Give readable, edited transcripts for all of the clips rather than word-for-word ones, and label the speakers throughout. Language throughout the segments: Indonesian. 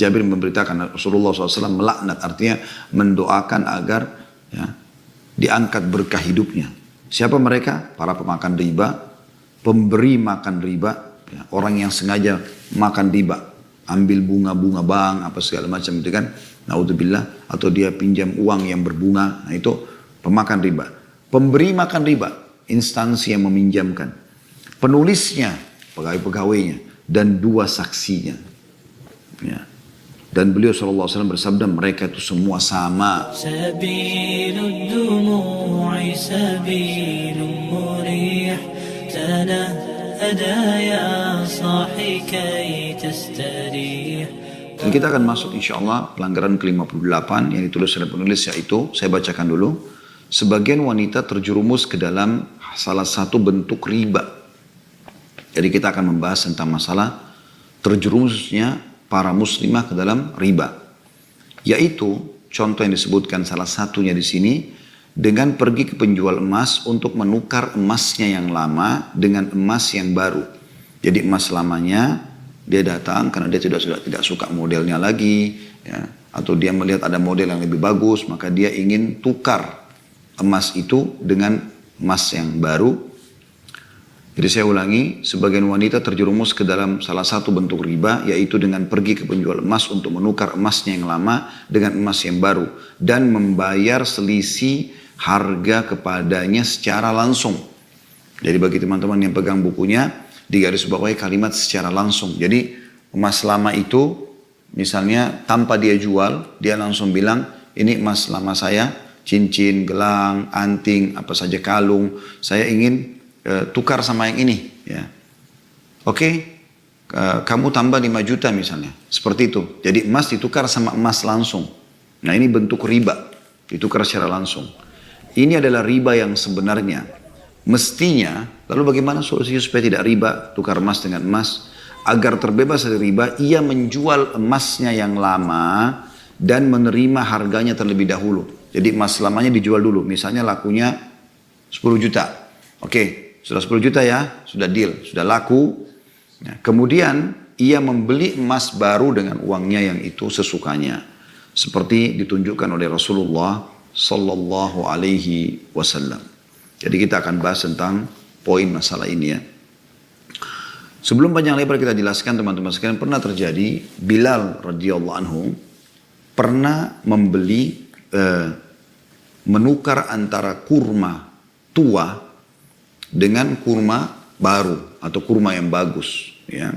Speaker 1: Jabir memberitakan Rasulullah SAW melaknat, artinya mendoakan agar ya, diangkat berkah hidupnya. Siapa mereka? Para pemakan riba, pemberi makan riba, ya, orang yang sengaja makan riba, ambil bunga-bunga bank, apa segala macam itu kan, naudzubillah, atau dia pinjam uang yang berbunga, nah itu pemakan riba. Pemberi makan riba, instansi yang meminjamkan, penulisnya, pegawai-pegawainya, dan dua saksinya. Ya. Dan beliau SAW bersabda, mereka itu semua sama. Dan kita akan masuk insya Allah pelanggaran ke-58 yang ditulis oleh penulis, yaitu, saya bacakan dulu. Sebagian wanita terjerumus ke dalam salah satu bentuk riba. Jadi kita akan membahas tentang masalah terjerumusnya para muslimah ke dalam riba. Yaitu contoh yang disebutkan salah satunya di sini, dengan pergi ke penjual emas untuk menukar emasnya yang lama dengan emas yang baru. Jadi emas lamanya dia datang karena dia sudah tidak suka modelnya lagi, ya, atau dia melihat ada model yang lebih bagus, maka dia ingin tukar emas itu dengan emas yang baru. Jadi saya ulangi, sebagian wanita terjerumus ke dalam salah satu bentuk riba, yaitu dengan pergi ke penjual emas untuk menukar emasnya yang lama dengan emas yang baru, dan membayar selisih harga kepadanya secara langsung. Jadi bagi teman-teman yang pegang bukunya, digarisbawahi kalimat secara langsung. Jadi emas lama itu, misalnya tanpa dia jual, dia langsung bilang, ini emas lama saya, cincin, gelang, anting, apa saja kalung, saya ingin tukar sama yang ini, ya. Oke, kamu tambah 5 juta misalnya, seperti itu. Jadi emas ditukar sama emas langsung. Nah ini bentuk riba, ditukar secara langsung. Ini adalah riba yang sebenarnya. Mestinya, lalu bagaimana solusinya supaya tidak riba, tukar emas dengan emas? Agar terbebas dari riba, ia menjual emasnya yang lama dan menerima harganya terlebih dahulu. Jadi emas lamanya dijual dulu, misalnya lakunya 10 juta. Oke. Sudah 10 juta ya, sudah deal, sudah laku. Nah, kemudian ia membeli emas baru dengan uangnya yang itu sesukanya. Seperti ditunjukkan oleh Rasulullah Sallallahu Alaihi Wasallam. Jadi kita akan bahas tentang poin masalah ini ya. Sebelum panjang lebar kita jelaskan teman-teman sekalian, pernah terjadi Bilal radhiyallahu anhu pernah membeli, menukar antara kurma tua dengan kurma baru atau kurma yang bagus, ya.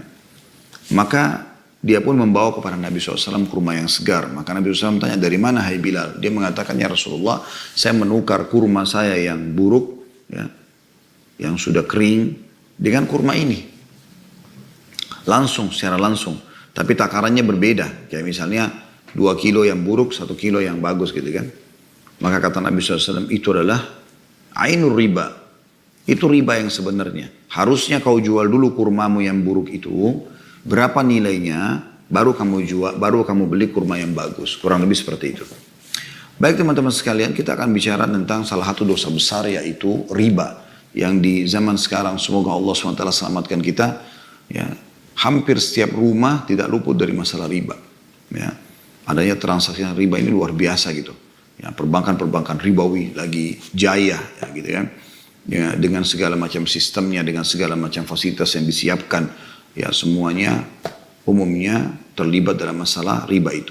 Speaker 1: Maka dia pun membawa kepada Nabi SAW kurma yang segar. Maka Nabi SAW tanya, dari mana hai Bilal? Dia mengatakan, ya Rasulullah, saya menukar kurma saya yang buruk, ya, yang sudah kering, dengan kurma ini. Langsung, secara langsung. Tapi takarannya berbeda. Kayak misalnya 2 kilo yang buruk, 1 kilo yang bagus gitu kan. Maka kata Nabi SAW, itu adalah ainur riba. Itu riba yang sebenarnya. Harusnya kau jual dulu kurmamu yang buruk itu, berapa nilainya, baru kamu jual, baru kamu beli kurma yang bagus. Kurang lebih seperti itu. Baik teman-teman sekalian, kita akan bicara tentang salah satu dosa besar, yaitu riba. Yang di zaman sekarang, semoga Allah SWT selamatkan kita, ya, hampir setiap rumah tidak luput dari masalah riba. Ya, adanya transaksi riba ini luar biasa gitu. Ya, perbankan-perbankan ribawi lagi jaya, ya, gitu kan. Ya, dengan segala macam sistemnya, dengan segala macam fasilitas yang disiapkan, ya semuanya umumnya terlibat dalam masalah riba itu.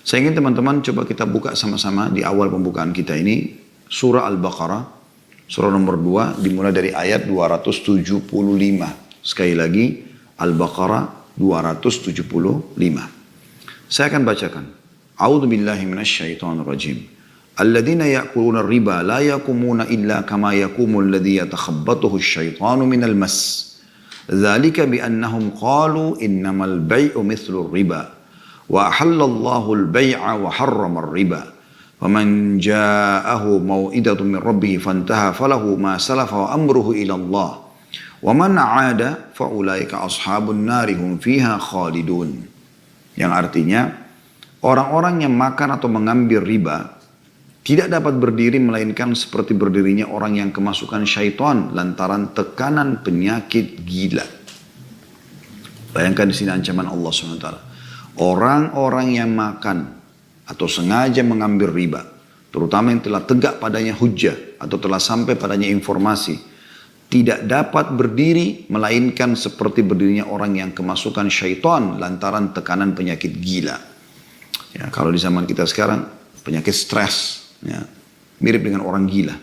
Speaker 1: Saya ingin teman-teman coba kita buka sama-sama di awal pembukaan kita ini surah Al-Baqarah, surah nomor 2, dimulai dari ayat 275. Sekali lagi Al-Baqarah 275. Saya akan bacakan. A'udzu billahi minasyaitonir rajim. الذين يأكلون الربا لا يقومون إلا كما يقوم الذي يتخبطه الشيطان من المس ذلك بأنهم قالوا إنما البيع مثل الربا وأحل الله البيع وحرم الربا فمن جاءه موئدة من ربه فانتهى فله ما سلف وأمره إلى الله ومن عاد فأولئك أصحاب النار هم فيها خالدون. Yang artinya orang-orang yang makan atau mengambil riba tidak dapat berdiri melainkan seperti berdirinya orang yang kemasukan syaitan lantaran tekanan penyakit gila. Bayangkan di sini ancaman Allah SWT. Orang-orang yang makan atau sengaja mengambil riba, terutama yang telah tegak padanya hujjah atau telah sampai padanya informasi, tidak dapat berdiri melainkan seperti berdirinya orang yang kemasukan syaitan lantaran tekanan penyakit gila. Ya, kalau di zaman kita sekarang penyakit stres, ya, mirip dengan orang gila,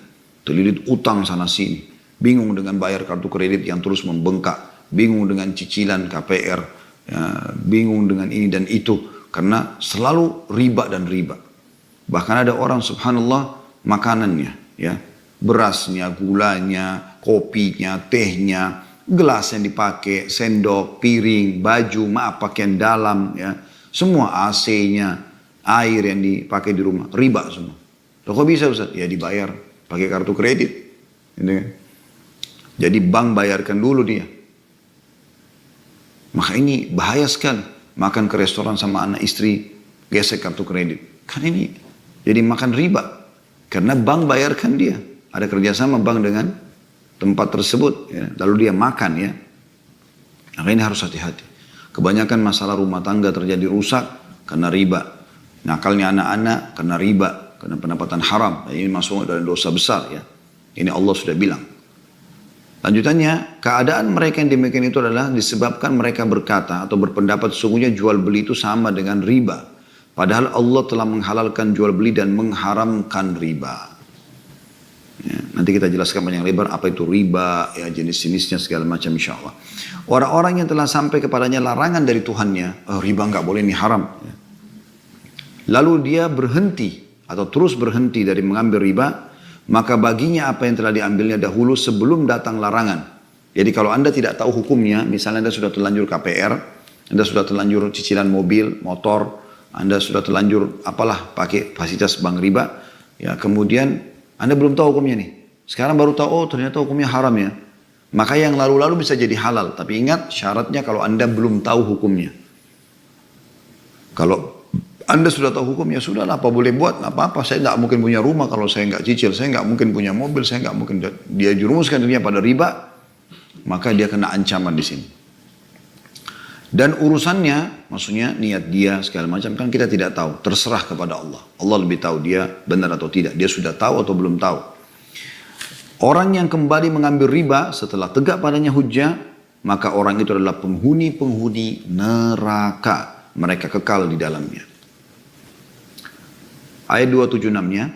Speaker 1: terlilit utang sana sini, bingung dengan bayar kartu kredit yang terus membengkak, bingung dengan cicilan KPR, ya, bingung dengan ini dan itu, karena selalu riba dan riba. Bahkan ada orang subhanallah makanannya, ya, berasnya, gulanya, kopinya, tehnya, gelas yang dipakai, sendok, piring, baju, pakaian dalam, ya, semua AC-nya, air yang dipakai di rumah, riba semua. Loh kok bisa Ustaz? Ya dibayar pakai kartu kredit. Gitu kan? Jadi bank bayarkan dulu dia. Maka ini bahaya sekali. Makan ke restoran sama anak istri, gesek kartu kredit. Kan ini jadi makan riba. Karena bank bayarkan dia. Ada kerjasama bank dengan tempat tersebut. Ya. Lalu dia makan ya. Maka ini harus hati-hati. Kebanyakan masalah rumah tangga terjadi rusak karena riba. Nakalnya anak-anak karena riba. Karena pendapatan haram. Ini masuk dalam dosa besar ya. Ini Allah sudah bilang. Lanjutannya, keadaan mereka yang demikian itu adalah disebabkan mereka berkata atau berpendapat sesungguhnya jual beli itu sama dengan riba. Padahal Allah telah menghalalkan jual beli dan mengharamkan riba. Ya, nanti kita jelaskan panjang lebar apa itu riba, ya, jenis-jenisnya segala macam insya Allah. Orang-orang yang telah sampai kepadanya larangan dari Tuhannya, riba nggak boleh, ini haram. Ya. Lalu dia berhenti atau terus berhenti dari mengambil riba, maka baginya apa yang telah diambilnya dahulu sebelum datang larangan. Jadi kalau Anda tidak tahu hukumnya, misalnya Anda sudah terlanjur KPR, Anda sudah terlanjur cicilan mobil, motor, Anda sudah terlanjur apalah pakai fasilitas bank riba, ya kemudian Anda belum tahu hukumnya nih. Sekarang baru tahu, oh ternyata hukumnya haram ya. Maka yang lalu-lalu bisa jadi halal. Tapi ingat syaratnya kalau Anda belum tahu hukumnya. Kalau Anda sudah tahu hukumnya, sudahlah apa boleh buat, nggak apa-apa. Saya nggak mungkin punya rumah kalau saya nggak cicil, saya nggak mungkin punya mobil, saya nggak mungkin. Dia jurumuskan dirinya pada riba, maka dia kena ancaman di sini. Dan urusannya, maksudnya niat dia segala macam kan kita tidak tahu, terserah kepada Allah. Allah lebih tahu dia benar atau tidak, dia sudah tahu atau belum tahu. Orang yang kembali mengambil riba setelah tegak padanya hujjah, maka orang itu adalah penghuni-penghuni neraka, mereka kekal di dalamnya. Ayat 276-nya,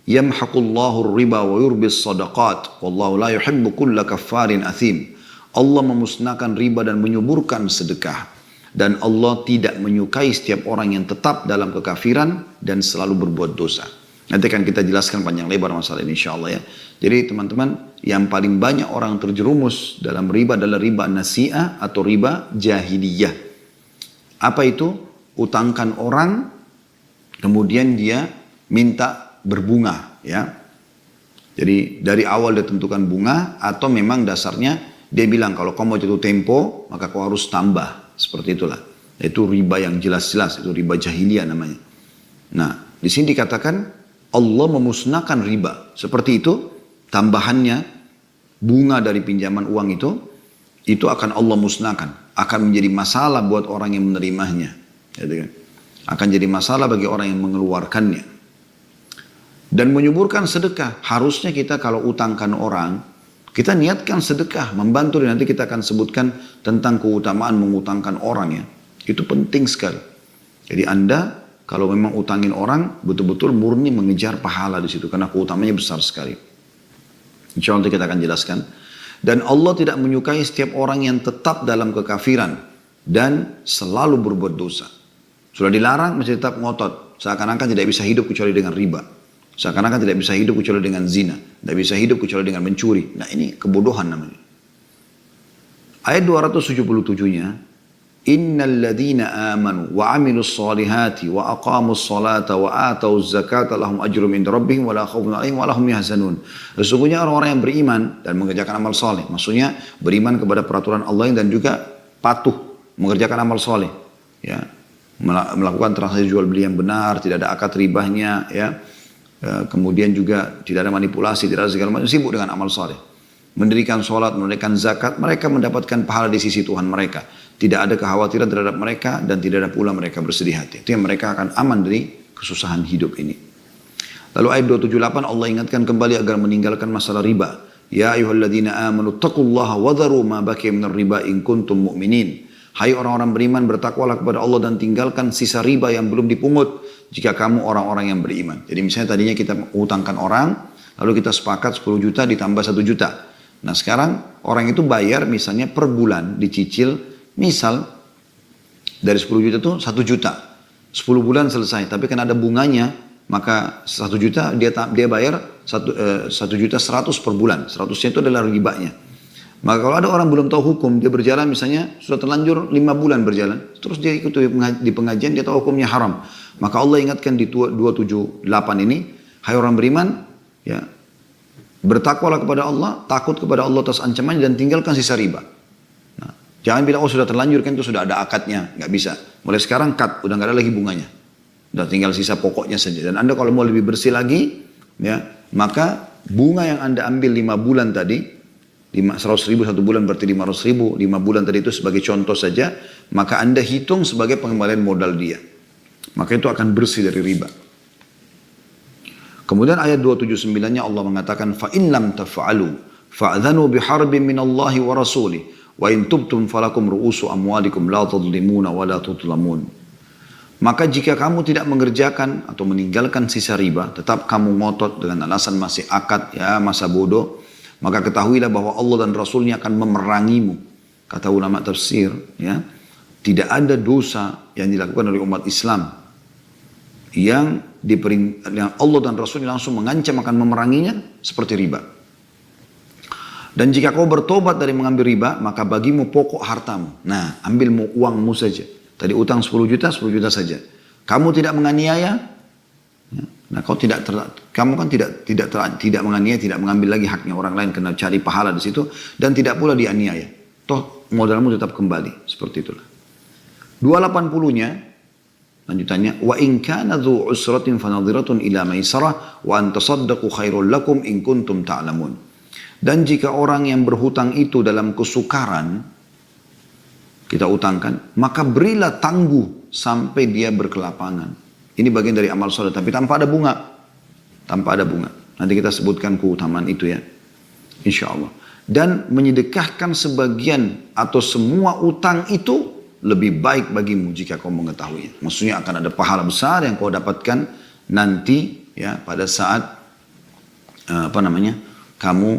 Speaker 1: yamhaqullahu riba wa yurbis sadaqat wallahu la yuhibbu kulla kaffarin athim. Allah memusnahkan riba dan menyuburkan sedekah, dan Allah tidak menyukai setiap orang yang tetap dalam kekafiran dan selalu berbuat dosa. Nanti akan kita jelaskan panjang lebar masalah ini insyaallah ya. Jadi teman-teman, yang paling banyak orang terjerumus dalam riba adalah riba nasi'ah atau riba jahiliyah. Apa itu? Utangkan orang, kemudian dia minta berbunga ya. Jadi dari awal dia tentukan bunga, atau memang dasarnya dia bilang kalau kau mau jatuh tempo maka kau harus tambah. Seperti itulah. Itu riba yang jelas-jelas, itu riba jahiliyah namanya. Nah, di sini dikatakan Allah memusnahkan riba. Seperti itu, tambahannya bunga dari pinjaman uang itu akan Allah musnahkan. Akan menjadi masalah buat orang yang menerimanya. Gitu kan? Akan jadi masalah bagi orang yang mengeluarkannya. Dan menyuburkan sedekah. Harusnya kita kalau utangkan orang, kita niatkan sedekah, membantu. Dan nanti kita akan sebutkan tentang keutamaan mengutangkan orang ya. Itu penting sekali. Jadi Anda kalau memang utangin orang, betul-betul murni mengejar pahala di situ. Karena keutamanya besar sekali. Insya Allah kita akan jelaskan. Dan Allah tidak menyukai setiap orang yang tetap dalam kekafiran dan selalu berbuat dosa. Sudah dilarang masih tetap ngotot. Seakan-akan tidak bisa hidup kecuali dengan riba. Seakan-akan tidak bisa hidup kecuali dengan zina. Tidak bisa hidup kecuali dengan mencuri. Nah ini kebodohan namanya. Ayat 277-nya. Innal ladzina amanu wa amilus solihati wa aqamus salata wa atauz zakata lahum ajrum inda rabbihim wa la khaufun 'alaihim wa la hum yahzanun. Sesungguhnya orang-orang yang beriman dan mengerjakan amal soleh, maksudnya beriman kepada peraturan Allah dan juga patuh mengerjakan amal soleh, ya, melakukan transaksi jual beli yang benar, tidak ada akad ribahnya, ya, kemudian juga tidak ada manipulasi, tidak ada segala macam, sibuk dengan amal soleh. mendirikan sholat, menunaikan zakat, mereka mendapatkan pahala di sisi Tuhan mereka. Tidak ada kekhawatiran terhadap mereka dan tidak ada pula mereka bersedih hati. Itu yang mereka akan aman dari kesusahan hidup ini. Lalu ayat 278 Allah ingatkan kembali agar meninggalkan masalah riba. Ya ayyuhalladzina amanu taqullaha wa dharu ma baqiya minar riba in kuntum mu'minin. Hai orang-orang beriman, bertakwalah kepada Allah dan tinggalkan sisa riba yang belum dipungut jika kamu orang-orang yang beriman. Jadi misalnya tadinya kita utangkan orang, lalu kita sepakat 10 juta ditambah 1 juta. Nah sekarang orang itu bayar misalnya per bulan dicicil, misal dari 10 juta itu 1 juta. 10 bulan selesai, tapi kan ada bunganya, maka 1 juta dia bayar 1 juta 100 per bulan. 100-nya itu adalah ribanya. Maka kalau ada orang belum tahu hukum, dia berjalan misalnya sudah terlanjur 5 bulan berjalan, terus dia ikut di pengajian, dia tahu hukumnya haram. Maka Allah ingatkan di 278 ini, hai orang beriman, ya, bertakwalah kepada Allah, takut kepada Allah atas ancamannya dan tinggalkan sisa riba. Nah, jangan bilang, oh sudah terlanjur kan itu sudah ada akadnya, nggak bisa. Mulai sekarang cut, udah nggak ada lagi bunganya. Udah tinggal sisa pokoknya saja. Dan Anda kalau mau lebih bersih lagi, ya, maka bunga yang Anda ambil 5 bulan tadi, 100 ribu 1 bulan berarti 500 ribu, 5 bulan tadi itu sebagai contoh saja, maka Anda hitung sebagai pengembalian modal dia. Maka itu akan bersih dari riba. Kemudian ayat 279-nya Allah mengatakan, فَإِنْ لَمْ تَفْعَلُوا فَأْذَنُوا بِحَرْبٍ مِّنَ اللَّهِ وَرَسُولِهِ وَإِنْ تُبْتُمْ فَلَكُمْ رُؤُوسُ أَمْوَالِكُمْ لَا تَظْلِمُونَ وَلَا تُظْلَمُونَ. Maka jika kamu tidak mengerjakan atau meninggalkan sisa riba, tetap kamu ngotot dengan alasan masih akad, ya masa bodoh, maka ketahuilah bahwa Allah dan Rasulnya akan memerangimu. Kata ulama tafsir, ya, tidak ada dosa yang dilakukan oleh umat Islam yang Allah dan Rasulnya langsung mengancam akan memeranginya seperti riba. Dan jika kau bertobat dari mengambil riba, maka bagimu pokok hartamu. Nah, ambil uangmu saja. Tadi utang 10 juta saja. Kamu tidak menganiaya, ya. Nah, kamu kan tidak menganiaya, tidak mengambil lagi haknya orang lain, kena cari pahala di situ, dan tidak pula dianiaya. Toh modalmu tetap kembali, seperti itulah. 280-nya lanjutannya, wa in kana dzu usratin fanadhiratun ila maisarah wa an tasaddaqu khairul lakum in kuntum ta'lamun. Dan jika orang yang berhutang itu dalam kesukaran, kita utangkan, maka berilah tangguh sampai dia berkelapangan. Ini bagian dari amal soleh, tapi tanpa ada bunga. Tanpa ada bunga. Nanti kita sebutkan keutamaan itu ya. Insya Allah. Dan menyedekahkan sebagian atau semua utang itu lebih baik bagimu jika kau mengetahuinya. Maksudnya akan ada pahala besar yang kau dapatkan nanti ya pada saat kamu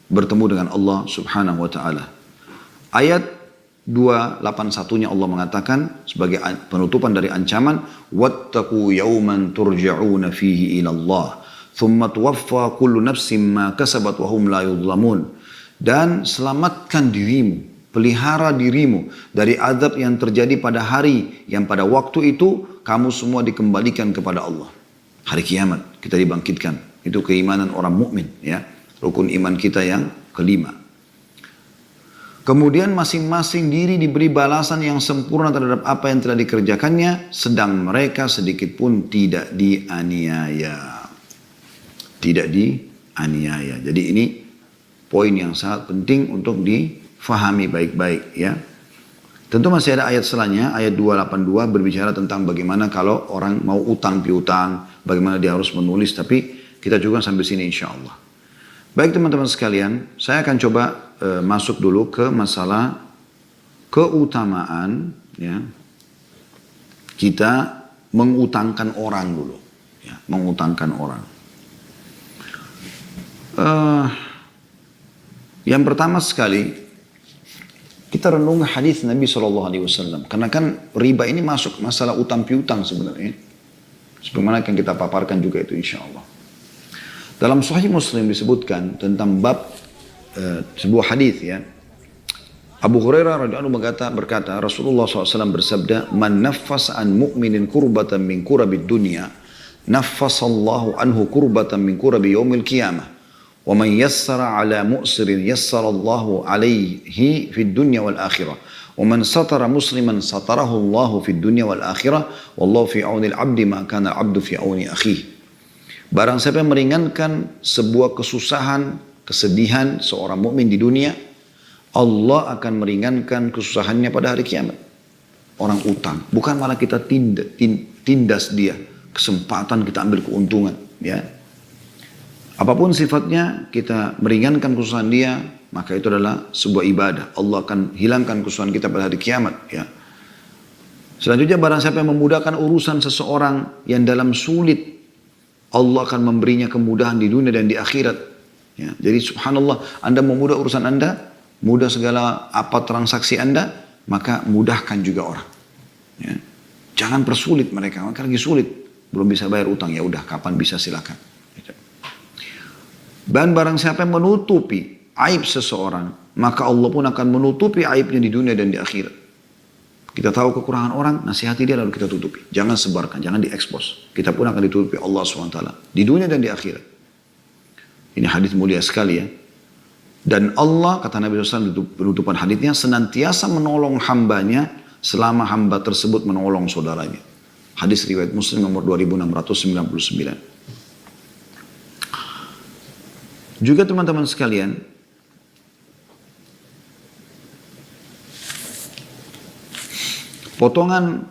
Speaker 1: bertemu dengan Allah Subhanahu wa taala. Ayat 281-nya Allah mengatakan sebagai penutupan dari ancaman, wattaqu yawman turja'una fihi ila Allah thumma tuwaffa kullu nafsin ma kasabat wa hum la yudhlamun. Dan selamatkan dirimu, pelihara dirimu dari azab yang terjadi pada hari yang pada waktu itu kamu semua dikembalikan kepada Allah. Hari kiamat kita dibangkitkan. Itu keimanan orang mukmin ya, rukun iman kita yang kelima. Kemudian masing-masing diri diberi balasan yang sempurna terhadap apa yang telah dikerjakannya, sedang mereka sedikit pun tidak dianiaya. Tidak dianiaya. Jadi ini poin yang sangat penting untuk difahami baik-baik ya. Tentu masih ada ayat selanjutnya, ayat 282 berbicara tentang bagaimana kalau orang mau utang piutang, bagaimana dia harus menulis, tapi kita juga sampai sini insya Allah. Baik teman-teman sekalian, saya akan coba masuk dulu ke masalah keutamaan ya, kita mengutangkan orang dulu ya, mengutangkan orang. Yang pertama sekali kita renung hadis Nabi SAW, karena kan riba ini masuk masalah utang piutang sebenarnya, sebagaimana yang kita paparkan juga itu insya Allah. Dalam Sahih Muslim disebutkan tentang bab sebuah hadis ya. Abu Hurairah radhiyallahu berkata Rasulullah SAW bersabda, "Man naffasa an mu'minin kurbatan min kurabid dunya, naffasallahu anhu kurbatan min kurabi yaumil qiyamah. Wa man yassara ala mu'sirin yassarallahu alaihi fid dunya wal akhirah. Wa man satara musliman satarahu Allahu fid dunya wal akhirah. Wallahu fi auni al-'abdi ma kana al-'abdu fi auni akhihi." Barang siapa yang meringankan sebuah kesusahan kesedihan seorang mukmin di dunia, Allah akan meringankan kesusahannya pada hari kiamat. Orang utang, bukan malah kita tindas dia, kesempatan kita ambil keuntungan, ya. Apapun sifatnya, kita meringankan kesusahan dia, maka itu adalah sebuah ibadah. Allah akan hilangkan kesusahan kita pada hari kiamat, ya. Selanjutnya, barang siapa yang memudahkan urusan seseorang yang dalam sulit, Allah akan memberinya kemudahan di dunia dan di akhirat. Ya. Jadi subhanallah, Anda memudah urusan Anda, mudah segala apa transaksi Anda, maka mudahkan juga orang. Ya. Jangan persulit mereka, mereka lagi sulit, belum bisa bayar utang, ya udah kapan bisa silakan. Dan barang siapa yang menutupi aib seseorang, maka Allah pun akan menutupi aibnya di dunia dan di akhirat. Kita tahu kekurangan orang, nasihati dia lalu kita tutupi. Jangan sebarkan, jangan diekspos. Kita pun akan ditutupi Allah SWT di dunia dan di akhirat. Ini hadis mulia sekali ya. Dan Allah, kata Nabi SAW penutupan hadisnya, senantiasa menolong hambanya selama hamba tersebut menolong saudaranya. Hadis riwayat Muslim nomor 2699. Juga teman-teman sekalian, potongan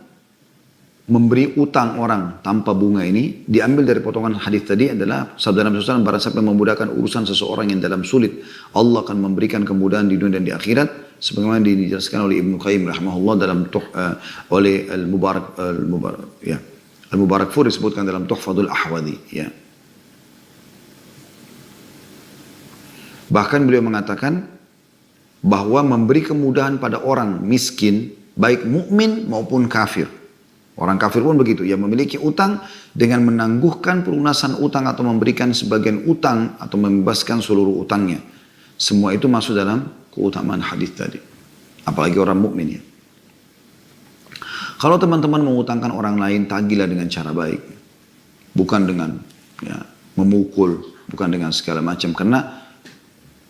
Speaker 1: memberi utang orang tanpa bunga ini diambil dari potongan hadis tadi adalah sabda Nabi SAW, barang siapa memudahkan urusan seseorang yang dalam sulit, Allah akan memberikan kemudahan di dunia dan di akhirat, sebagaimana dijelaskan oleh Ibnu Qayyim rahimahullah dalam oleh Al-Mubarakfuri disebutkan dalam Tuhfatul Ahwadi, ya. Bahkan beliau mengatakan bahwa memberi kemudahan pada orang miskin, baik mukmin maupun kafir. Orang kafir pun begitu, yang memiliki utang dengan menangguhkan pelunasan utang atau memberikan sebagian utang atau membebaskan seluruh utangnya. Semua itu masuk dalam keutamaan hadis tadi. Apalagi orang mukmin ya. Kalau teman-teman mengutangkan orang lain, tagihlah dengan cara baik. Bukan dengan memukul, bukan dengan segala macam. Karena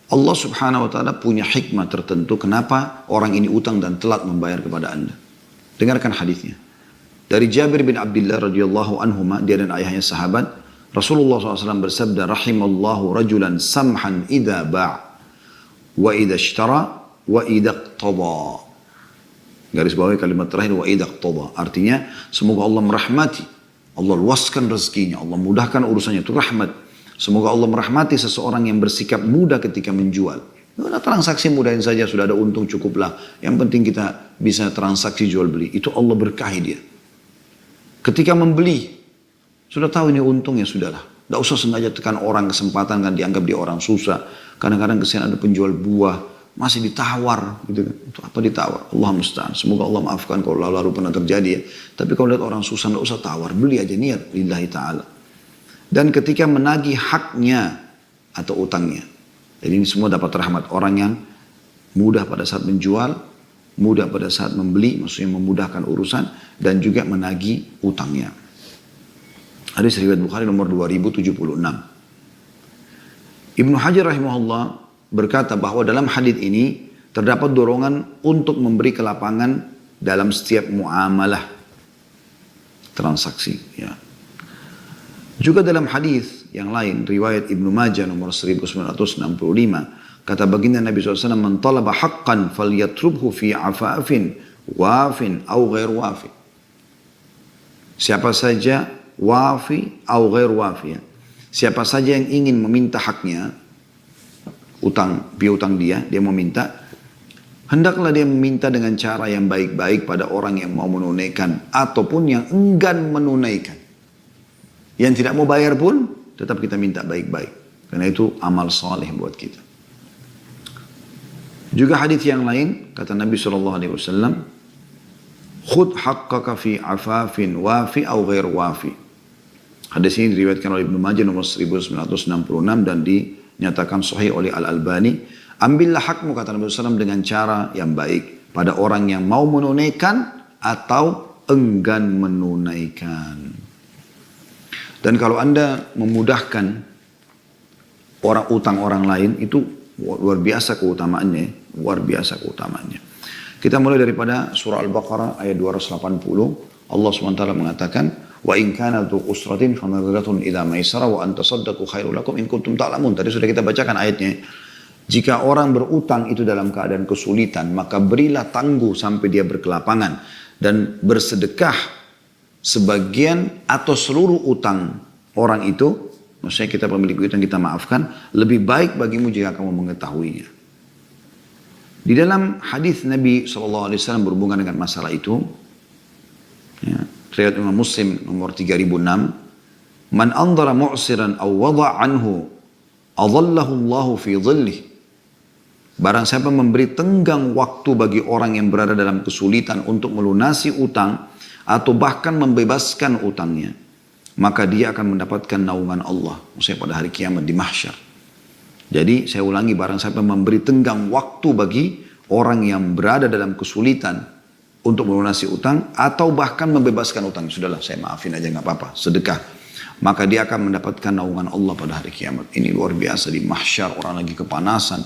Speaker 1: Allah subhanahu wa ta'ala punya hikmah tertentu kenapa orang ini utang dan telat membayar kepada Anda. Dengarkan hadisnya. Dari Jabir bin Abdullah radhiyallahu anhuma, dia dan ayahnya sahabat, Rasulullah SAW bersabda, rahimallahu rajulan samhan idha ba' wa idha ishtara wa idha iqtada. Garis bawahi kalimat terakhir, wa idha iqtada. Artinya, semoga Allah merahmati, Allah luaskan rezekinya, Allah mudahkan urusannya, itu rahmat. Semoga Allah merahmati seseorang yang bersikap mudah ketika menjual. Nah, transaksi mudahin saja, sudah ada untung cukuplah. Yang penting kita bisa transaksi jual beli. Itu Allah berkahi dia. Ketika membeli, sudah tahu ini untung, ya sudahlah. Tidak usah sengaja tekan orang, kesempatan kan dianggap dia orang susah. Kadang-kadang kesian ada penjual buah, masih ditawar. Gitu kan. Itu apa ditawar? Allah musta'an. Semoga Allah maafkan kalau lalu pernah terjadi ya. Tapi kalau lihat orang susah, tidak usah tawar. Beli aja niat, lillahi ta'ala. Dan ketika menagih haknya atau utangnya. Jadi ini semua dapat rahmat. Orang yang mudah pada saat menjual, mudah pada saat membeli, maksudnya memudahkan urusan, dan juga menagih utangnya. Hadis riwayat Bukhari nomor 2076. Ibnu Hajar rahimahullah berkata bahwa dalam hadis ini terdapat dorongan untuk memberi kelapangan dalam setiap muamalah transaksi. Ya. Juga dalam hadis yang lain, riwayat Ibnu Majah nomor 1965, kata baginda Nabi SAW, man talaba haqqan falyatrubhu fi afafin, wafin, au ghair wafi. Siapa saja wafi, au ghair wafi. Siapa saja yang ingin meminta haknya, piutang dia meminta, hendaklah dia meminta dengan cara yang baik-baik pada orang yang mau menunaikan, ataupun yang enggan menunaikan. Yang tidak mau bayar pun, tetap kita minta baik-baik. Karena itu amal saleh buat kita. Juga hadis yang lain, kata Nabi SAW, khud haqqaka fi afafin wafi au ghair wafi. Hadis ini diriwayatkan oleh Ibnu Majah nomor 1966 dan dinyatakan sahih oleh Al-Albani. Ambillah hakmu, kata Nabi SAW, dengan cara yang baik pada orang yang mau menunaikan atau enggan menunaikan. Dan kalau Anda memudahkan utang orang lain, itu luar biasa keutamaannya. Luar biasa keutamaannya. Kita mulai daripada surah Al-Baqarah ayat 280. Allah SWT mengatakan, Wa in kana dzu usratin fa nadhiratun ila maisara wa an tasaddaqu khairul lakum in kuntum ta'lamun. Tadi sudah kita bacakan ayatnya. Jika orang berutang itu dalam keadaan kesulitan, maka berilah tangguh sampai dia berkelapangan dan bersedekah sebagian atau seluruh utang orang itu, maksudnya kita pemilik utang kita maafkan, lebih baik bagimu jika kamu mengetahuinya. Di dalam hadis Nabi SAW berhubungan dengan masalah itu, ya, riwayat Imam Muslim nomor 3006, man andara mu'siran aw wada' anhu adallahu Allahu fi dhillih. Barang siapa memberi tenggang waktu bagi orang yang berada dalam kesulitan untuk melunasi utang atau bahkan membebaskan utangnya, maka dia akan mendapatkan naungan Allah, maksudnya pada hari kiamat di mahsyar. Jadi saya ulangi, barang siapa memberi tenggang waktu bagi orang yang berada dalam kesulitan untuk melunasi utang atau bahkan membebaskan utang, sudahlah saya maafin aja nggak apa-apa, sedekah, maka dia akan mendapatkan naungan Allah pada hari kiamat. Ini luar biasa, di mahsyar orang lagi kepanasan,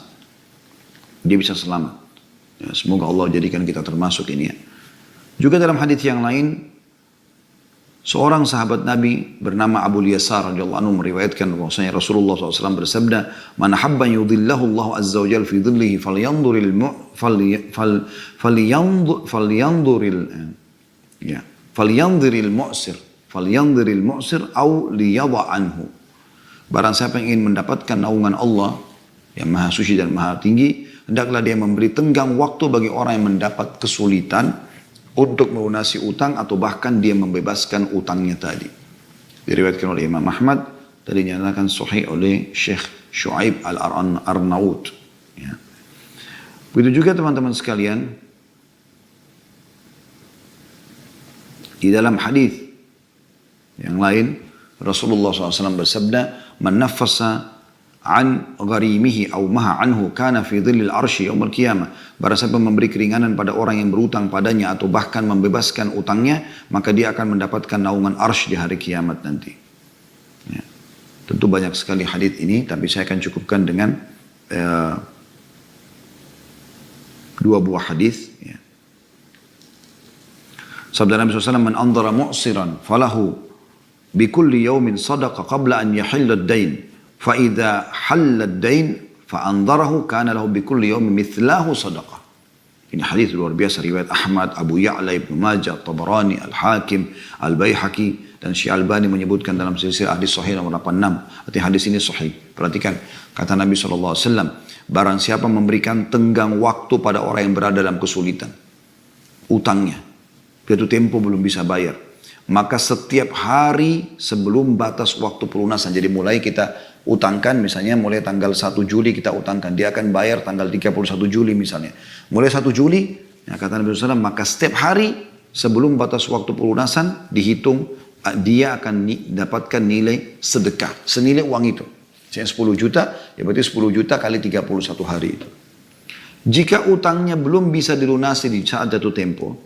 Speaker 1: dia bisa selamat. Ya, semoga Allah jadikan kita termasuk ini ya. Juga dalam hadis yang lain, seorang sahabat Nabi bernama Abu Yasar radhiyallahu anhu meriwayatkan bahwasanya Rasulullah SAW bersabda, "Man habba yudhillahu Allah azza wa jalla fi dhillihi falyanzuril mu'sir aw liyadha anhu." Barang siapa yang ingin mendapatkan naungan Allah yang maha suci dan maha tinggi, hendaklah dia memberi tenggang waktu bagi orang yang mendapat kesulitan untuk melunasi utang atau bahkan dia membebaskan utangnya tadi. Diriwayatkan oleh Imam Ahmad, tadi dinyatakan sahih oleh Syekh Shu'aib Al-Arnaud. Ya. Begitu juga teman-teman sekalian, di dalam hadis yang lain Rasulullah SAW bersabda, "Man naffasa an gharimihi aw maha anhu kana fi dhillil arsy yaumil qiyamah." Barang siapa memberi keringanan pada orang yang berutang padanya atau bahkan membebaskan utangnya, maka dia akan mendapatkan naungan arsy di hari kiamat nanti. Ya. Tentu banyak sekali hadis ini, tapi saya akan cukupkan dengan dua buah hadis. Ya. Sabda Nabi SAW, "Man andara mu'siran falahu bikulli yawmin sadaqa qabla an yahilla ad-dain. فَإِذَا حَلَّ الدَّيْنِ فَأَنْظَرَهُ كَانَ لَهُ بِكُلِّ يَوْمٍ مِثْلَهُ صَدَقَةً." Ini hadis luar biasa, riwayat Ahmad, Abu Ya'la, Ibnu Majah, Tabarani, Al-Hakim, Al-Baihaqi, dan Syekh Albani menyebutkan dalam silsilah hadis sahih nomor 86. Artinya hadis ini sahih. Perhatikan kata Nabi SAW, barang siapa memberikan tenggang waktu pada orang yang berada dalam kesulitan, utangnya, jatuh tempo belum bisa bayar, maka setiap hari sebelum batas waktu pelunasan, jadi mulai kita utangkan, misalnya mulai tanggal 1 Juli kita utangkan, dia akan bayar tanggal 31 Juli misalnya. Mulai 1 Juli, ya kata Nabi SAW, maka setiap hari sebelum batas waktu pelunasan dihitung, dia akan dapatkan nilai sedekah, senilai uang itu. Misalnya 10 juta, ya berarti 10 juta kali 31 hari itu. Jika utangnya belum bisa dilunasi di saat jatuh tempo,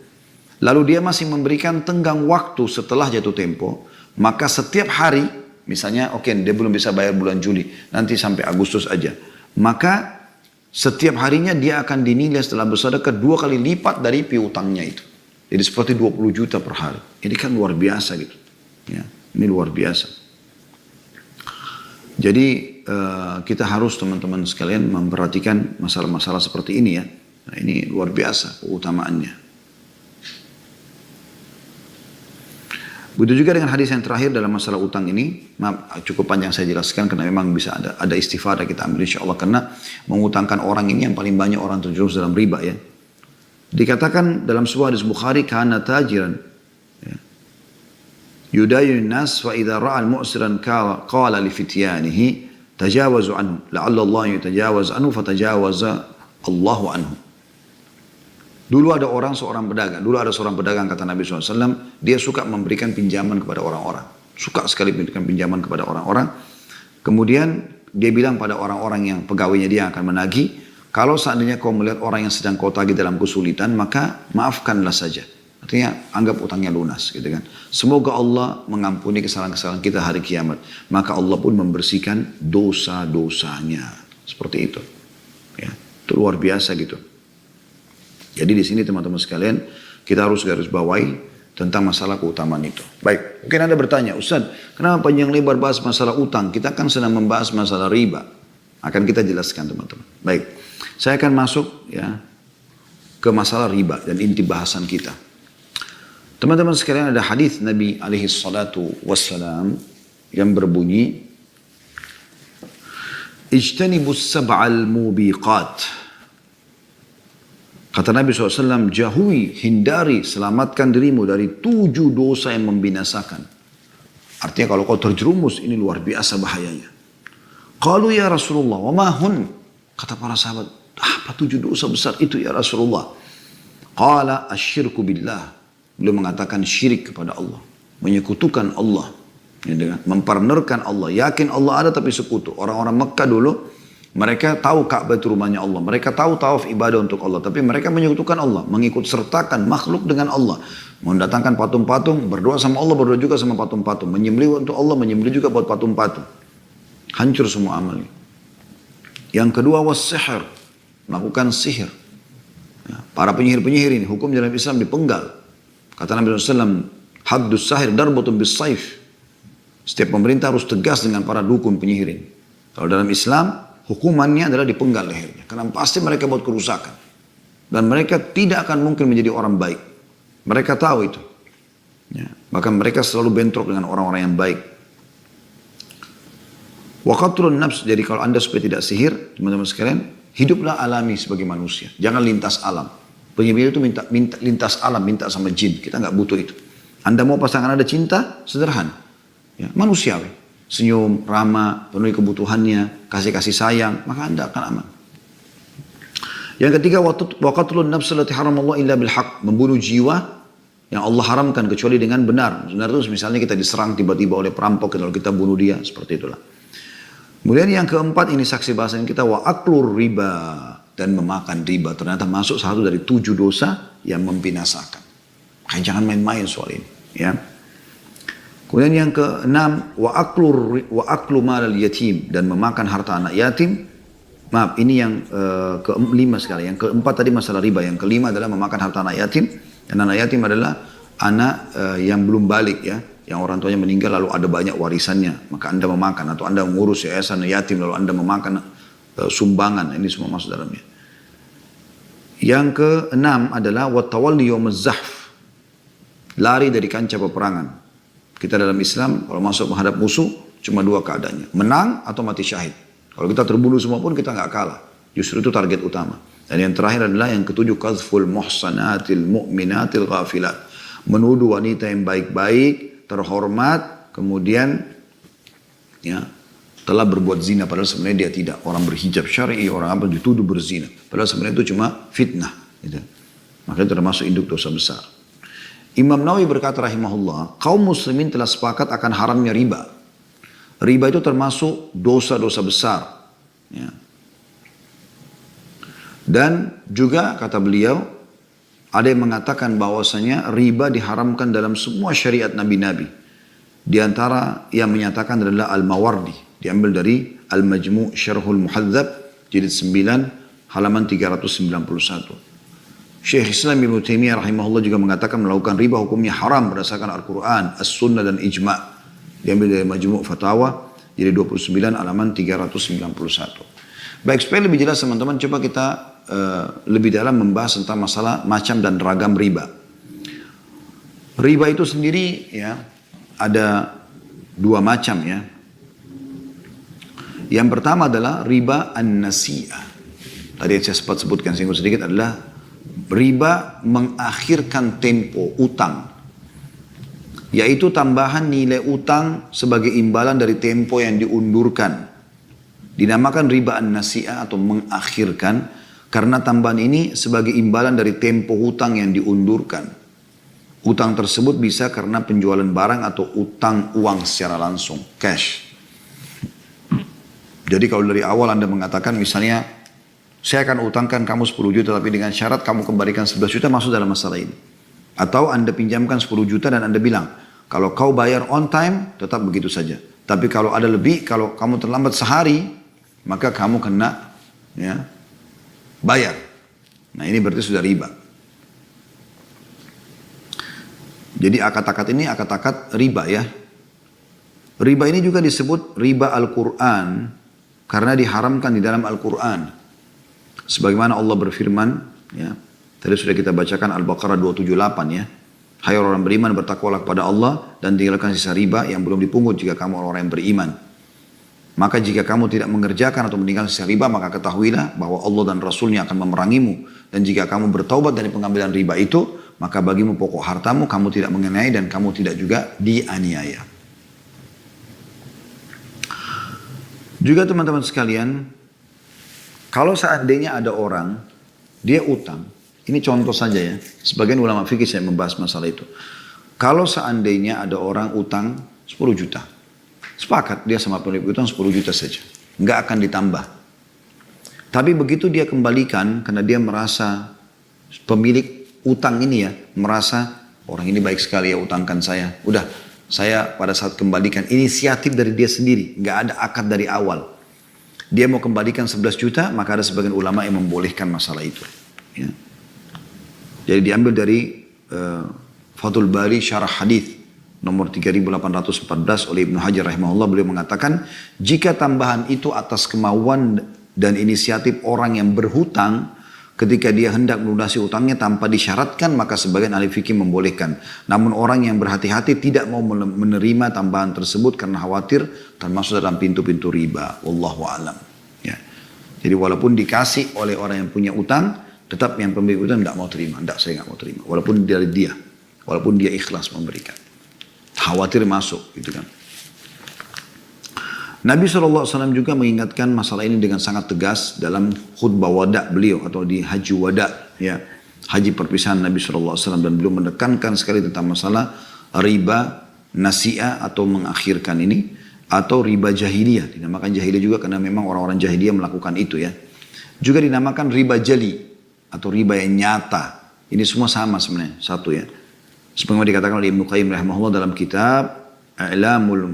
Speaker 1: lalu dia masih memberikan tenggang waktu setelah jatuh tempo, maka setiap hari, misalnya oke, dia belum bisa bayar bulan Juli, nanti sampai Agustus aja, maka setiap harinya dia akan dinilai setelah bersedekah 2 kali lipat dari piutangnya itu. Jadi seperti 20 juta per hari. Ini kan luar biasa gitu. Ya, ini luar biasa. Jadi kita harus teman-teman sekalian memperhatikan masalah-masalah seperti ini ya. Nah, ini luar biasa keutamaannya. Begitu juga dengan hadis yang terakhir dalam masalah utang ini. Maaf, cukup panjang saya jelaskan karena memang bisa ada istifadah kita ambil insyaAllah. Karena mengutangkan orang ini yang paling banyak orang terjerumus dalam riba ya. Dikatakan dalam sebuah hadis Bukhari, kana tajiran yudayun nas wa idha ra'al mu'siran qala li fityanihi tajawazu anhu la'alla Allah yutajawaz anhu fatajawaza Allahu anhu. Dulu ada seorang pedagang kata Nabi SAW, dia suka memberikan pinjaman kepada orang-orang. Suka sekali memberikan pinjaman kepada orang-orang. Kemudian dia bilang pada orang-orang yang pegawainya dia akan menagih, kalau seandainya kau melihat orang yang sedang kau tagih dalam kesulitan, maka maafkanlah saja. Artinya anggap utangnya lunas gitu kan. Semoga Allah mengampuni kesalahan-kesalahan kita hari kiamat. Maka Allah pun membersihkan dosa-dosanya. Seperti itu. Ya, itu luar biasa gitu. Jadi di sini teman-teman sekalian, kita harus garis bawahi, tentang masalah keutamaan itu. Baik, mungkin Anda bertanya, Ustaz, kenapa panjang lebar bahas masalah utang? Kita kan sedang membahas masalah riba. Akan kita jelaskan teman-teman. Baik, saya akan masuk ya ke masalah riba dan inti bahasan kita. Teman-teman sekalian, ada hadis Nabi alaihi salatu wassalam yang berbunyi, Ijtanibus sab'al mubiqat. Kata Nabi SAW, jauhi, hindari, selamatkan dirimu dari 7 dosa yang membinasakan. Artinya kalau kau terjerumus, ini luar biasa bahayanya. Qalu ya Rasulullah, wa mahun? Kata para sahabat, apa 7 dosa besar itu ya Rasulullah? Qala asyirku billah. Beliau mengatakan syirik kepada Allah. Menyekutukan Allah. Mempartnerkan Allah. Yakin Allah ada tapi sekutu. Orang-orang Mekah dulu, mereka tahu Ka'bah itu rumahnya Allah. Mereka tahu tawaf ibadah untuk Allah. Tapi mereka menyekutukan Allah. Mengikut sertakan makhluk dengan Allah. Mendatangkan patung-patung. Berdoa sama Allah. Berdoa juga sama patung-patung. Menyembelih untuk Allah. Menyembelih juga buat patung-patung. Hancur semua amalnya. Yang kedua was-sihir. Melakukan sihir. Ya, para penyihir-penyihir ini. Hukum dalam Islam dipenggal. Kata Nabi SAW. Haddus sahir darbutun bis saif. Setiap pemerintah harus tegas dengan para dukun penyihir ini. Kalau dalam Islam, hukumannya adalah dipenggal lehernya. Karena pasti mereka buat kerusakan. Dan mereka tidak akan mungkin menjadi orang baik. Mereka tahu itu. Ya. Bahkan mereka selalu bentrok dengan orang-orang yang baik. Waqatrun nafs. Jadi kalau anda supaya tidak sihir, teman-teman sekalian, hiduplah alami sebagai manusia. Jangan lintas alam. Penyihir itu minta lintas alam, minta sama jin. Kita nggak butuh itu. Anda mau pasangan ada cinta, sederhana. Ya, manusiawi. Senyum, ramah, penuhi kebutuhannya, kasih sayang, maka anda akan aman. Yang ketiga, waqatlun nafs allati haramallahu illa bil haqq, membunuh jiwa yang Allah haramkan kecuali dengan benar. Benar itu misalnya kita diserang tiba-tiba oleh perampok, kalau kita bunuh dia, seperti itulah. Kemudian yang keempat, ini saksi bahasan kita, wa aklur riba, dan memakan riba. Ternyata masuk satu dari 7 dosa yang membinasakan. Makanya jangan main-main soal ini, ya. Kemudian yang keenam, wa aklu malal yatim, dan memakan harta anak yatim. Maaf, ini yang kelima sekali. Yang keempat tadi masalah riba. Yang kelima adalah memakan harta anak yatim. Dan anak yatim adalah anak yang belum balik ya, yang orang tuanya meninggal lalu ada banyak warisannya, maka anda memakan. Atau anda mengurus yayasan yatim lalu anda memakan sumbangan. Ini semua masuk dalamnya. Yang keenam adalah wa tawalli yaumaz zahf, lari dari kancah peperangan. Kita dalam Islam kalau masuk menghadap musuh cuma 2 keadaannya. Menang atau mati syahid. Kalau kita terbunuh semua pun kita nggak kalah. Justru itu target utama. Dan yang terakhir adalah yang ketujuh. Qadhful muhsanatil mu'minatil ghafilat. Menuduh wanita yang baik-baik, terhormat. Kemudian ya, telah berbuat zina. Padahal sebenarnya dia tidak. Orang berhijab syar'i, orang apa dituduh berzina. Padahal sebenarnya itu cuma fitnah. Gitu. Makanya termasuk induk dosa besar. Imam Nawawi berkata rahimahullah, kaum muslimin telah sepakat akan haramnya riba. Riba itu termasuk dosa-dosa besar. Ya. Dan juga kata beliau, ada yang mengatakan bahwasanya riba diharamkan dalam semua syariat nabi-nabi. Di antara yang menyatakan adalah Al-Mawardi. Diambil dari Al-Majmu' Syarhul Muhadzab, jilid 9, halaman 391. Syekh Islam Ibn Taimiyah rahimahullah juga mengatakan melakukan riba hukumnya haram berdasarkan Al-Quran, As-Sunnah dan Ijma'. Diambil dari Majmu' Fatawa, jadi 29 halaman 391. Baik, supaya lebih jelas teman-teman, coba kita lebih dalam membahas tentang masalah macam dan ragam riba. Riba itu sendiri ya ada 2 macam ya. Yang pertama adalah riba an-nasi'ah. Tadi yang saya sempat sebutkan singgung sedikit adalah riba mengakhirkan tempo utang, yaitu tambahan nilai utang sebagai imbalan dari tempo yang diundurkan. Dinamakan riba an-nasi'ah atau mengakhirkan karena tambahan ini sebagai imbalan dari tempo hutang yang diundurkan. Utang tersebut bisa karena penjualan barang atau utang uang secara langsung, cash. Jadi kalau dari awal anda mengatakan misalnya, saya akan utangkan kamu 10 juta tapi dengan syarat kamu kembalikan 11 juta, masuk dalam masalah ini. Atau anda pinjamkan 10 juta dan anda bilang, kalau kau bayar on time tetap begitu saja. Tapi kalau ada lebih, kalau kamu terlambat sehari, maka kamu kena ya, bayar. Nah ini berarti sudah riba. Jadi akad-akad ini akad-akad riba ya. Riba ini juga disebut riba Al-Quran karena diharamkan di dalam Al-Quran. Sebagaimana Allah berfirman, ya, tadi sudah kita bacakan Al-Baqarah 278 ya. Hai orang beriman, bertakwalah kepada Allah dan tinggalkan sisa riba yang belum dipungut jika kamu orang yang beriman. Maka jika kamu tidak mengerjakan atau meninggalkan sisa riba, maka ketahuilah bahwa Allah dan Rasulnya akan memerangimu. Dan jika kamu bertaubat dari pengambilan riba itu, maka bagimu pokok hartamu, kamu tidak mengenai dan kamu tidak juga dianiaya. Juga teman-teman sekalian, kalau seandainya ada orang, dia utang, ini contoh saja ya, sebagian ulama fikih saya membahas masalah itu. Kalau seandainya ada orang utang 10 juta, sepakat dia sama pemilik utang 10 juta saja, nggak akan ditambah. Tapi begitu dia kembalikan, karena dia merasa pemilik utang ini ya, merasa orang ini baik sekali ya utangkan saya, udah saya pada saat kembalikan, inisiatif dari dia sendiri, nggak ada akad dari awal. Dia mau kembalikan 11 juta, maka ada sebagian ulama yang membolehkan masalah itu. Ya. Jadi diambil dari Fathul Bari Syarah Hadith nomor 3814 oleh Ibnu Hajar rahimahullah, beliau mengatakan jika tambahan itu atas kemauan dan inisiatif orang yang berhutang ketika dia hendak melunasi utangnya tanpa disyaratkan, maka sebagian ahli fikih membolehkan. Namun orang yang berhati-hati tidak mau menerima tambahan tersebut karena khawatir termasuk dalam pintu-pintu riba. Wallahu a'lam. Ya. Jadi walaupun dikasih oleh orang yang punya utang, tetap yang pemilik utang tidak mau terima. Tidak, saya nggak mau terima. Walaupun dari dia, walaupun dia ikhlas memberikan. Khawatir masuk, gitu kan. Nabi SAW juga mengingatkan masalah ini dengan sangat tegas dalam khutbah wada beliau atau di haji wada, ya, haji perpisahan Nabi SAW, dan beliau menekankan sekali tentang masalah riba nasi'ah atau mengakhirkan ini, atau riba jahiliyah. Dinamakan jahiliyah juga karena memang orang-orang jahiliyah melakukan itu ya. Juga dinamakan riba jali atau riba yang nyata. Ini semua sama sebenarnya, satu ya. Sebagaimana dikatakan oleh Ibnu Qayyim rahimahullah dalam kitab I'lamul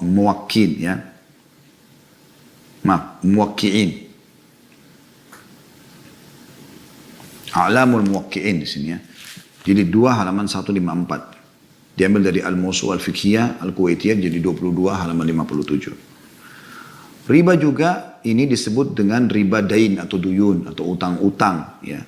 Speaker 1: Muwakkin ya. Muwakki'in. I'lamul Muwakki'in di sini ya. Jadi 2 halaman 154. Diambil dari Al-Mawsu' Al-Fiqhiyah Al-Kuwaitiyah, jadi 22 halaman 57. Riba juga ini disebut dengan riba dain atau duyun atau utang-utang ya.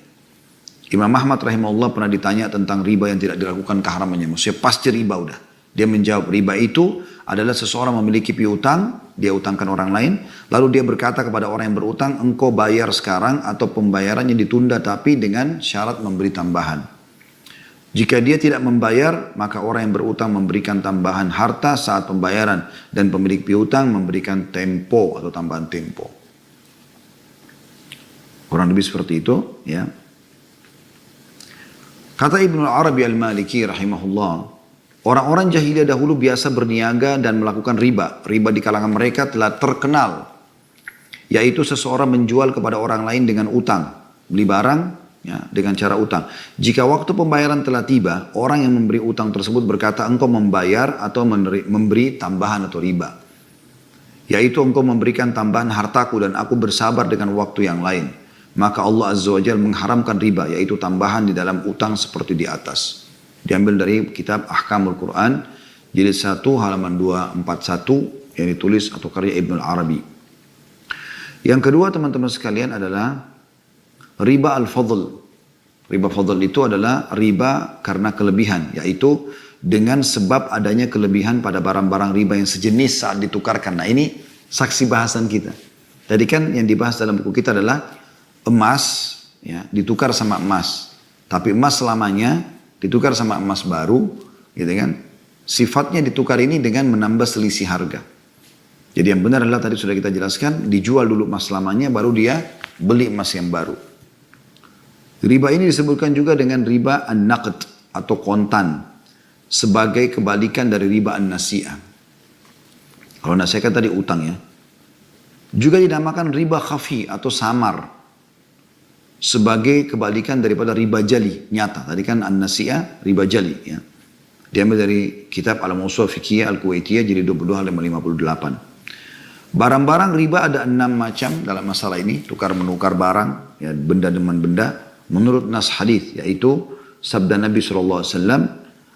Speaker 1: Imam Ahmad rahimahullah pernah ditanya tentang riba yang tidak dilakukan keharamannya. Maksudnya pasti riba udah. Dia menjawab riba itu adalah seseorang memiliki piutang, dia utangkan orang lain, lalu dia berkata kepada orang yang berutang, engkau bayar sekarang atau pembayarannya ditunda tapi dengan syarat memberi tambahan. Jika dia tidak membayar, maka orang yang berutang memberikan tambahan harta saat pembayaran dan pemilik piutang memberikan tempo atau tambahan tempo. Kurang lebih seperti itu, ya. Kata Ibnu Arabi Al-Maliki rahimahullah, orang-orang jahiliyah dahulu biasa berniaga dan melakukan riba. Riba di kalangan mereka telah terkenal, yaitu seseorang menjual kepada orang lain dengan utang, beli barang ya, dengan cara utang. Jika waktu pembayaran telah tiba, orang yang memberi utang tersebut berkata, engkau membayar atau memberi tambahan atau riba. Yaitu engkau memberikan tambahan hartaku dan aku bersabar dengan waktu yang lain. Maka Allah Azza wa Jalla mengharamkan riba, yaitu tambahan di dalam utang seperti di atas. Diambil dari kitab Ahkamul Quran, jilid 1 halaman 241 yang ditulis atau karya Ibnu Arabi. Yang kedua teman-teman sekalian adalah riba al-fadl. Riba fadl itu adalah riba karena kelebihan, yaitu dengan sebab adanya kelebihan pada barang-barang riba yang sejenis saat ditukarkan. Nah ini saksi bahasan kita. Tadi kan yang dibahas dalam buku kita adalah emas ya, ditukar sama emas. Tapi emas selamanya ditukar sama emas baru, gitu kan. Sifatnya ditukar ini dengan menambah selisih harga. Jadi yang benar adalah tadi sudah kita jelaskan, dijual dulu emas selamanya baru dia beli emas yang baru. Riba ini disebutkan juga dengan riba an-naqd atau kontan sebagai kebalikan dari riba an-nasi'ah. Kalau nasi'ah kan tadi utang ya. Juga dinamakan riba khafi atau samar sebagai kebalikan daripada riba jali nyata. Tadi kan an-nasi'ah, riba jali ya. Diambil dari kitab Al-Mawsu' Fiqhiyah Al-Kuwaitiyah jadi 22 halaman 58. Barang-barang riba ada 6 macam dalam masalah ini, tukar menukar barang ya, benda dengan benda menurut nas hadis, yaitu sabda Nabi SAW,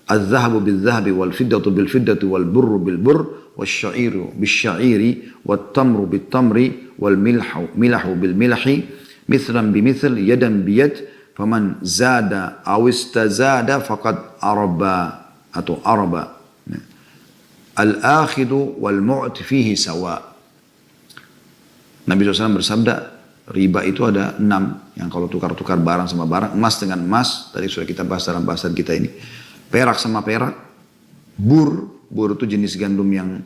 Speaker 1: al-zahabu bil-zahabi wal-fiddatu bil-fiddati wal-burru bil-burr wal-sya'iru bil-sya'iri wal-tamru bil-tamri wal-milahu bil-milahi mithlan bimithl yadan biyad faman zada awistazada faqad araba atau araba al-akhidu wal-mu'ti fihi sawa. Nabi SAW bersabda, riba itu ada 6, yang kalau tukar-tukar barang sama barang, emas dengan emas, tadi sudah kita bahas dalam bahasan kita ini, perak sama perak, bur itu jenis gandum yang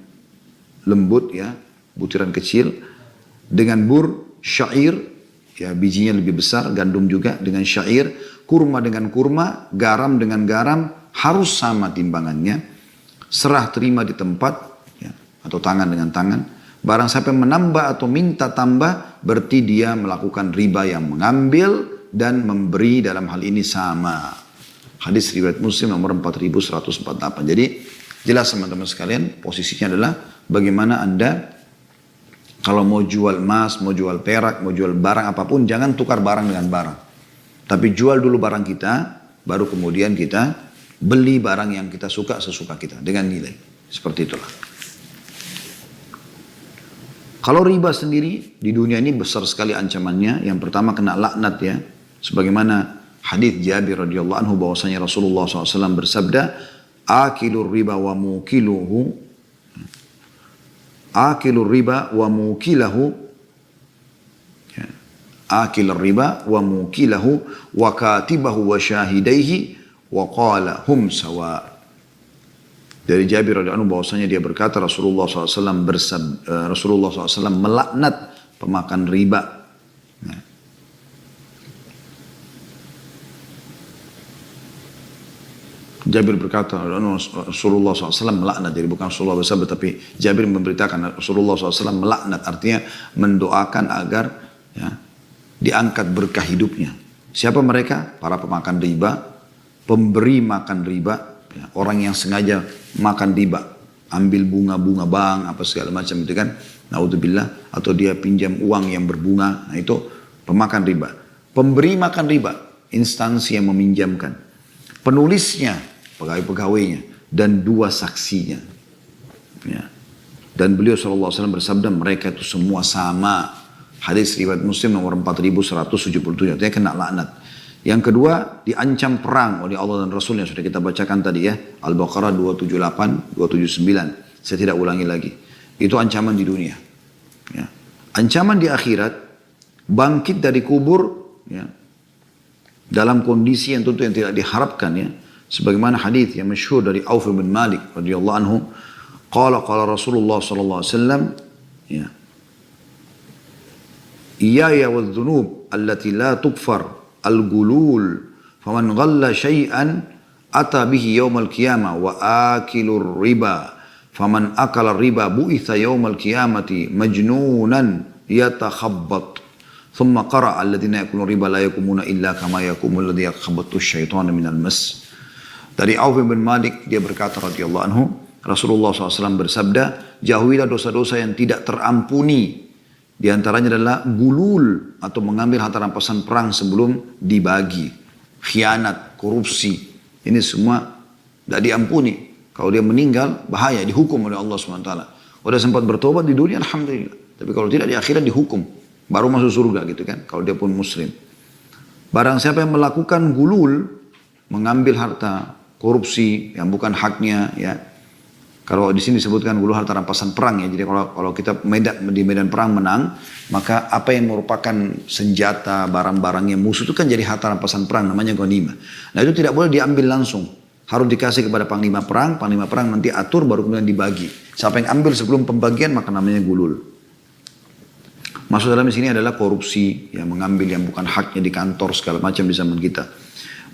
Speaker 1: lembut ya, butiran kecil, dengan bur, syair, ya bijinya lebih besar, gandum juga dengan syair, kurma dengan kurma, garam dengan garam, harus sama timbangannya, serah terima di tempat, ya, atau tangan dengan tangan. Barang siapa yang menambah atau minta tambah, berarti dia melakukan riba yang mengambil dan memberi dalam hal ini sama. Hadis riwayat Muslim nomor 4148. Jadi jelas teman-teman sekalian, posisinya adalah bagaimana Anda kalau mau jual emas, mau jual perak, mau jual barang apapun, jangan tukar barang dengan barang. Tapi jual dulu barang kita, baru kemudian kita beli barang yang kita suka sesuka kita dengan nilai. Seperti itulah. Kalau riba sendiri di dunia ini besar sekali ancamannya. Yang pertama kena laknat ya. Sebagaimana hadis Jabir radhiyallahu anhu bahwasanya Rasulullah SAW bersabda, akilur riba wa mukiluhu, akilur riba wa mukilahu, akilur riba wa mukilahu wa katibahu wa syahidaihi wa qala hum sawa. Dari Jabir radhiyallahu anhu bahwasanya dia berkata Rasulullah SAW melaknat pemakan riba. Nah. Jabir berkata Rasulullah SAW melaknat, jadi bukan Rasulullah bersabda tapi Jabir memberitakan Rasulullah SAW melaknat, artinya mendoakan agar ya, diangkat berkah hidupnya. Siapa mereka? Para pemakan riba, pemberi makan riba. Ya, orang yang sengaja makan riba, ambil bunga-bunga bank, apa segala macam itu kan, naudzubillah, atau dia pinjam uang yang berbunga, nah itu pemakan riba. Pemberi makan riba, instansi yang meminjamkan, penulisnya, pegawai-pegawainya, dan 2 saksinya. Ya. Dan beliau SAW bersabda, mereka itu semua sama. Hadis riwayat Muslim nomor 4177, artinya kena laknat. Yang kedua, diancam perang oleh Allah dan Rasul yang sudah kita bacakan tadi ya. Al-Baqarah 278, 279. Saya tidak ulangi lagi. Itu ancaman di dunia. Ya. Ancaman di akhirat, bangkit dari kubur ya, dalam kondisi yang tentu yang tidak diharapkan ya. Sebagaimana hadis yang masyhur dari Auf bin Malik radhiyallahu anhu, qala Rasulullah sallallahu alaihi wasallam ya. Iyaya wadh-dhunub allati la tughfar al-gulul faman ghalla syai'an ata bihi yaumal qiyamah wa akilur riba faman akala riba bu'itha yaumal qiyamati majnunan yatakhabbat thumma qara alladhina yakulun riba la yakumuna illa kama yakumul ladhi yakhabbattu syaitanu minal mas. Dari Auf bin Malik dia berkata radhiyallahu anhu, Rasulullah SAW bersabda, jauhilah dosa-dosa yang tidak terampuni. Di antaranya adalah gulul atau mengambil harta rampasan perang sebelum dibagi. Khianat, korupsi. Ini semua tidak diampuni. Kalau dia meninggal, bahaya, dihukum oleh Allah SWT. Udah sempat bertobat di dunia, alhamdulillah. Tapi kalau tidak di akhirat dihukum. Baru masuk surga gitu kan, kalau dia pun muslim. Barang siapa yang melakukan gulul, mengambil harta korupsi yang bukan haknya ya. Kalau di sini disebutkan gulu harta rampasan perang ya. Jadi kalau kita di medan perang menang, maka apa yang merupakan senjata, barang-barangnya musuh itu kan jadi harta rampasan perang, namanya ghanimah. Nah itu tidak boleh diambil langsung. Harus dikasih kepada panglima perang nanti atur baru kemudian dibagi. Siapa yang ambil sebelum pembagian maka namanya gulul. Maksud dalam sini adalah korupsi, yang mengambil yang bukan haknya di kantor segala macam di zaman kita.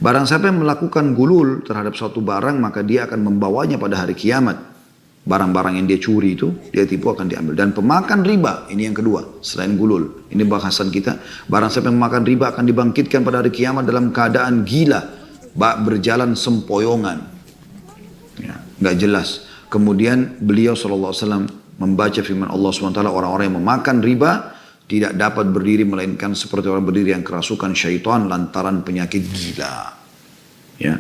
Speaker 1: Barang siapa yang melakukan gulul terhadap suatu barang maka dia akan membawanya pada hari kiamat. Barang-barang yang dia curi itu, dia tipu akan diambil. Dan pemakan riba, ini yang kedua, selain gulul. Ini bahasan kita. Barang siapa yang memakan riba akan dibangkitkan pada hari kiamat dalam keadaan gila. Berjalan sempoyongan. Ya, nggak jelas. Kemudian beliau SAW membaca firman Allah SWT, orang-orang yang memakan riba tidak dapat berdiri melainkan seperti orang berdiri yang kerasukan syaitan lantaran penyakit gila. Ya.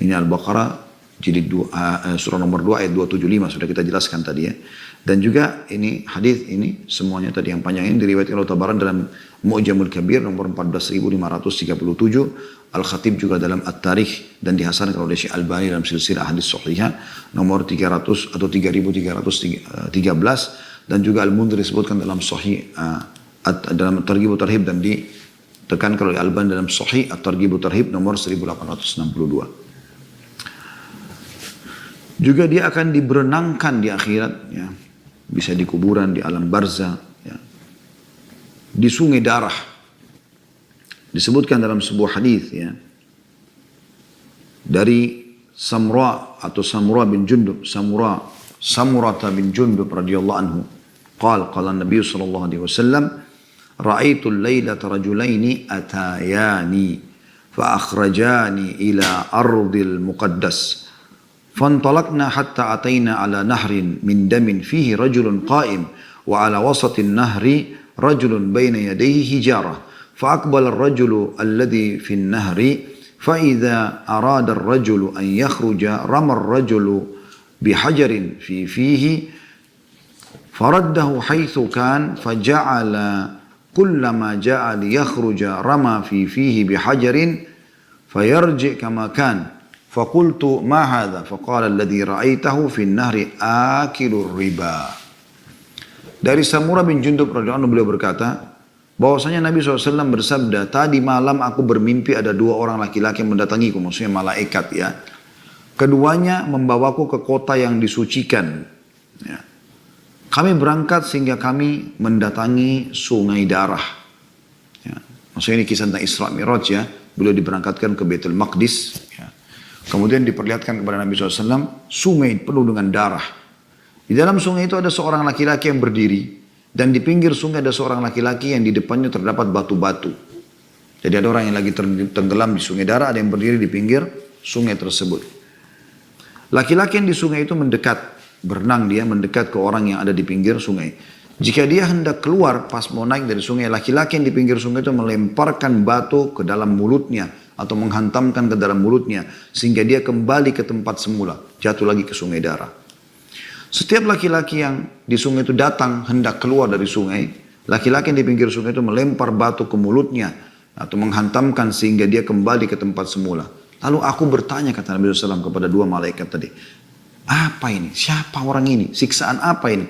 Speaker 1: Ini Al-Baqarah jilid 2, surah nomor 2 ayat 275 sudah kita jelaskan tadi ya. Dan juga ini hadis ini semuanya tadi yang panjang ini diriwayatkan oleh Tabarani dalam Mu'jamul Kabir nomor 14.537, Al-Khatib juga dalam At-Tarikh dan dihasankan oleh Syekh Albani dalam silsilah hadis sahihah nomor 300 atau 3313, dan juga Al-Mundhir disebutkan dalam Sahih dalam At-Targhib Tarhib dan ditekankan oleh Albani dalam Sahih At-Targhib Tarhib nomor 1862. Juga dia akan diberenangkan di akhirat, ya. Bisa di kuburan, di alam barzah, ya. Di sungai darah. Disebutkan dalam sebuah hadis, ya, dari Samura atau Samura bin Jundub, Samurata bin Jundub radhiyallahu anhu. Qala Nabi sallallahu alaihi wasallam, ra'aitu al-lailata rajulaini atayani fa akhrajani ila ardil muqaddas. فانطلقنا حتى أتينا على نهر من دم فيه رجل قائم وعلى وسط النهر رجل بين يديه حجارة فأقبل الرجل الذي في النهر فإذا أراد الرجل أن يخرج رمى الرجل بحجر في فيه فرده حيث كان فجعل كلما جاء ليخرج رمى في فيه بحجر فيرجع كما كان فقلت ما هذا فقال الذي رأيته في النهر آكل الربا. Dari Samura bin Jundub radhiyallahu anhu beliau berkata bahwasanya Nabi SAW bersabda, tadi malam aku bermimpi ada dua orang laki-laki yang mendatangiku, maksudnya malaikat ya. Keduanya membawaku ke kota yang disucikan. Ya. Kami berangkat sehingga kami mendatangi sungai darah. Ya. Maksudnya ini kisah tentang Isra Mi'raj ya. Beliau diberangkatkan ke Baitul Maqdis. Ya. Kemudian diperlihatkan kepada Nabi SAW sungai penuh dengan darah. Di dalam sungai itu ada seorang laki-laki yang berdiri. Dan di pinggir sungai ada seorang laki-laki yang di depannya terdapat batu-batu. Jadi ada orang yang lagi tenggelam di sungai darah, ada yang berdiri di pinggir sungai tersebut. Laki-laki yang di sungai itu mendekat, berenang dia mendekat ke orang yang ada di pinggir sungai. Jika dia hendak keluar pas mau naik dari sungai, laki-laki yang di pinggir sungai itu melemparkan batu ke dalam mulutnya atau menghantamkan ke dalam mulutnya sehingga dia kembali ke tempat semula, jatuh lagi ke sungai darah. Setiap laki-laki yang di sungai itu datang hendak keluar dari sungai, laki-laki yang di pinggir sungai itu melempar batu ke mulutnya atau menghantamkan sehingga dia kembali ke tempat semula. Lalu aku bertanya, kata Nabi SAW kepada dua malaikat tadi, apa ini? Siapa orang ini? Siksaan apa ini?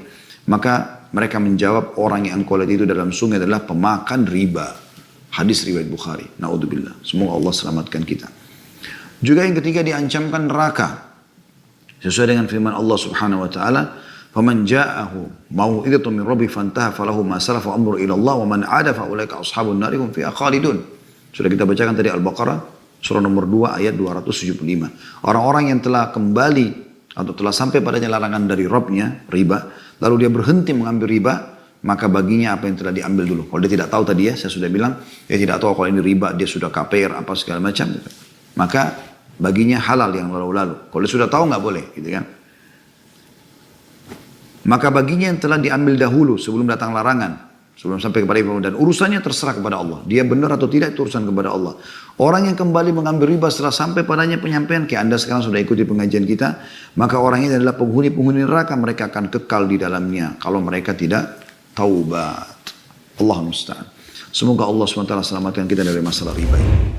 Speaker 1: Maka mereka menjawab, orang yang engkau lihat itu dalam sungai adalah pemakan riba. Hadis riwayat Bukhari. Na'udzubillah. Semoga Allah selamatkan kita. Juga yang ketiga diancamkan neraka. Sesuai dengan firman Allah Subhanahu wa taala, "Faman ja'ahu mau'izatun min rabbih fantaha falahu ma salafa amru ila Allah wa man 'ada fa ulaika ashabun nar hum fiha khalidun." Sudah kita bacakan tadi Al-Baqarah surah nomor 2 ayat 275. Orang-orang yang telah kembali atau telah sampai padanya larangan dari Rabbnya, riba, lalu dia berhenti mengambil riba, maka baginya apa yang telah diambil dulu. Kalau dia tidak tahu tadi ya, saya sudah bilang, dia tidak tahu kalau ini riba, dia sudah KPR, apa segala macam. Gitu. Maka baginya halal yang lalu-lalu. Kalau dia sudah tahu nggak boleh, gitu kan. Maka baginya yang telah diambil dahulu sebelum datang larangan, sebelum sampai kepada Ibrahim, dan urusannya terserah kepada Allah. Dia benar atau tidak itu urusan kepada Allah. Orang yang kembali mengambil riba setelah sampai padanya penyampaian, kayak Anda sekarang sudah ikuti pengajian kita, maka orang ini adalah penghuni-penghuni neraka, mereka akan kekal di dalamnya kalau mereka tidak taubat. Allah musta'an. Semoga Allah SWT selamatkan kita dari masalah riba ini.